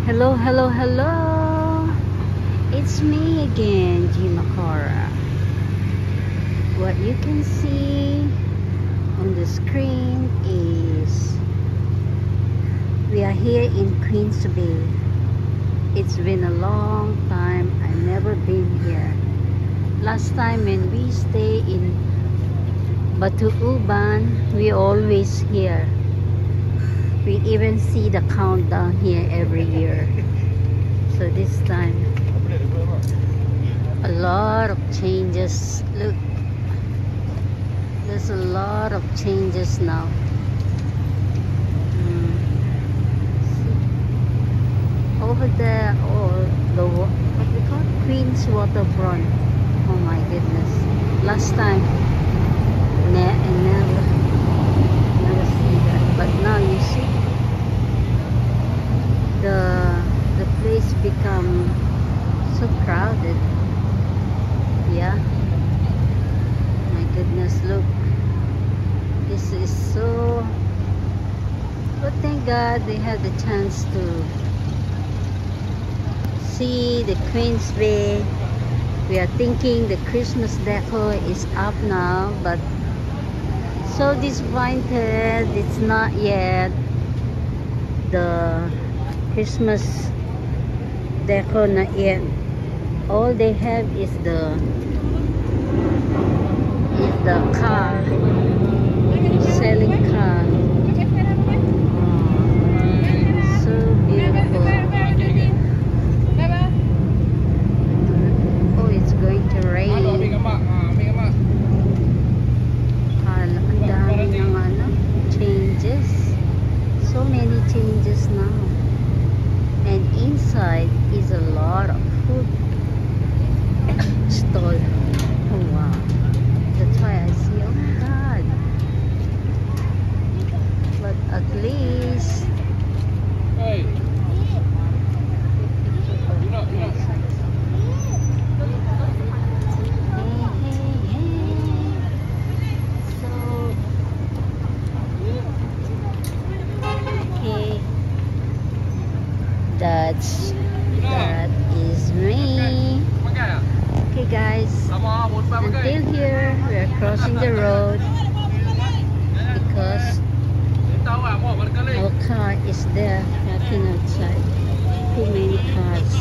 Hello, hello, hello. It's me again, Jimakara. What you can see on the screen is we are here in Queens Bay. It's been a long time. I've never been here. Last time when we stay in Batu Uban, we always here. We even see the countdown here every year. So this time, a lot of changes. Look, there's a lot of changes now. See? Over there, the what we call Queens Waterfront. Oh my goodness! Last time, I never see that, but now you see. The place become so crowded. Yeah, my goodness, look, this is so, but thank God they had the chance to see the Queens Bay. We are thinking the Christmas decor is up now, but so disappointed it's not yet. The Christmas decor not yet. All they have is the car, selling car. So beautiful. Oh, it's going to rain. Ang dami ng changes. So many changes now. And inside is a lot of food stall. Oh wow, that's why I see, oh my God. But at least that is me. Okay guys, until here we are crossing the road because our car is there parking outside. Too many cars.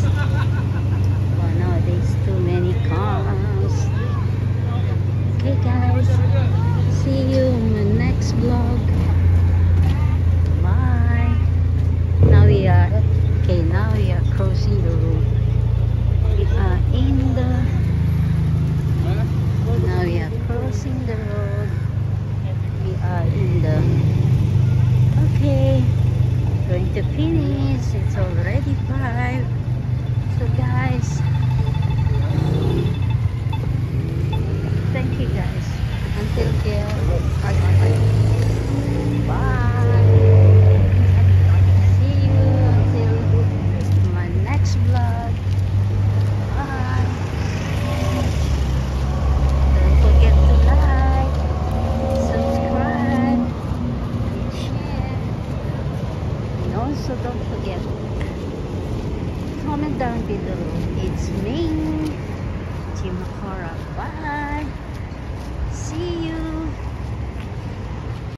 Oh, nowadays too many cars. Okay guys, see you in the next vlog. Bye. Now we are crossing the road. Now we are crossing the road. We are in the, okay, going to finish. It's already 5. So guys, thank you guys. Until here, bye. Vlog. Bye. Don't forget to like, subscribe, and share. And also don't forget, comment down below. It's me, Jimakara. Bye. See you.